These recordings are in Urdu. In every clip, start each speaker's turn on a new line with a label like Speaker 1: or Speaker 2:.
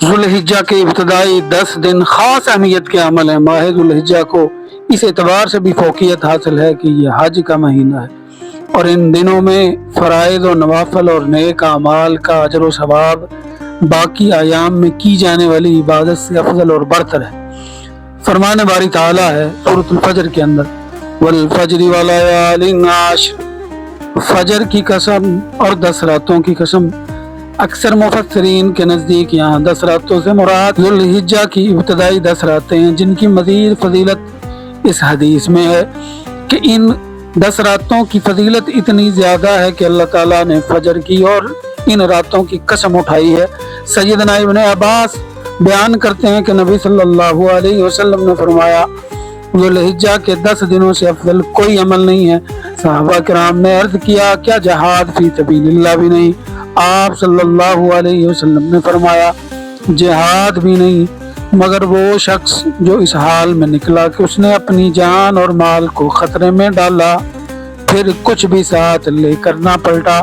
Speaker 1: ذوالحجہ کے ابتدائی 10 دن خاص اہمیت کے عمل ہیں۔ ماہ ذوالحجہ کو اس اعتبار سے بھی فوقیت حاصل ہے کہ یہ حج کا مہینہ ہے اور ان دنوں میں فرائض و نوافل اور نیک اعمال کا اجر و ثواب باقی ایام میں کی جانے والی عبادت سے افضل اور برتر ہے۔ فرمان باری تعالیٰ ہے سورۃ الفجر کے اندر، والفجر ولیال عشر، فجر کی قسم اور 10 راتوں کی قسم۔ اکثر مفسرین کے نزدیک یہاں 10 راتوں سے مراد ذوالحجہ کی ابتدائی 10 راتیں ہیں، جن کی مزید فضیلت اس حدیث میں ہے کہ ان 10 راتوں کی فضیلت اتنی زیادہ ہے کہ اللہ تعالیٰ نے فجر کی اور ان راتوں کی قسم اٹھائی ہے۔ سیدنا ابن عباس بیان کرتے ہیں کہ نبی صلی اللہ علیہ وسلم نے فرمایا، ذوالحجہ کے 10 دنوں سے افضل کوئی عمل نہیں ہے۔ صحابہ کرام نے عرض کیا، کیا جہاد فی سبیل اللہ بھی نہیں؟ آپ صلی اللہ علیہ وسلم نے فرمایا، جہاد بھی نہیں مگر وہ شخص جو اس حال میں نکلا کہ اس نے اپنی جان اور مال کو خطرے میں ڈالا، پھر کچھ بھی ساتھ لے کر نہ پلٹا۔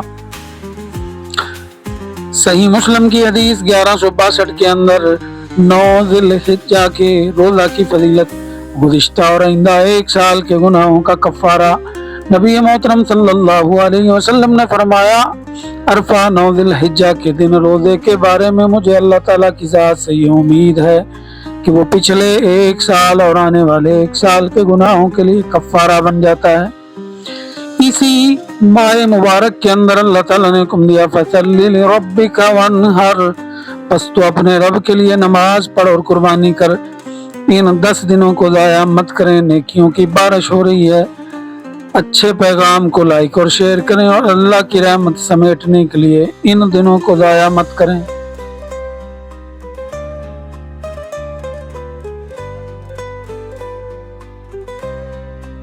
Speaker 1: صحیح مسلم کی حدیث 1162 کے اندر 9 ذی الحجہ کے روزہ کی فضیلت، گزشتہ اور آئندہ 1 سال کے گناہوں کا کفارہ۔ نبی محترم صلی اللہ علیہ وسلم نے فرمایا، عرفہ 9 ذی الحجہ کے دن روزے کے بارے میں مجھے اللہ تعالیٰ کی ذات سے یہ امید ہے کہ وہ پچھلے 1 سال اور آنے والے 1 سال کے گناہوں کے لیے کفارہ بن جاتا ہے۔ اسی ماہ مبارک کے اندر اللہ تعالیٰ نے حکم دیا، فَصَلِّ لِرَبِّكَ وَانْحَرْ، پس تو اپنے رب کے لیے نماز پڑھ اور قربانی کر۔ ان 10 دنوں کو ضائع مت کریں، نیکیوں کی بارش ہو رہی ہے۔ اچھے پیغام کو لائک اور شیئر کریں اور اللہ کی رحمت سمیٹنے کے لیے ان دنوں کو ضائع مت کریں۔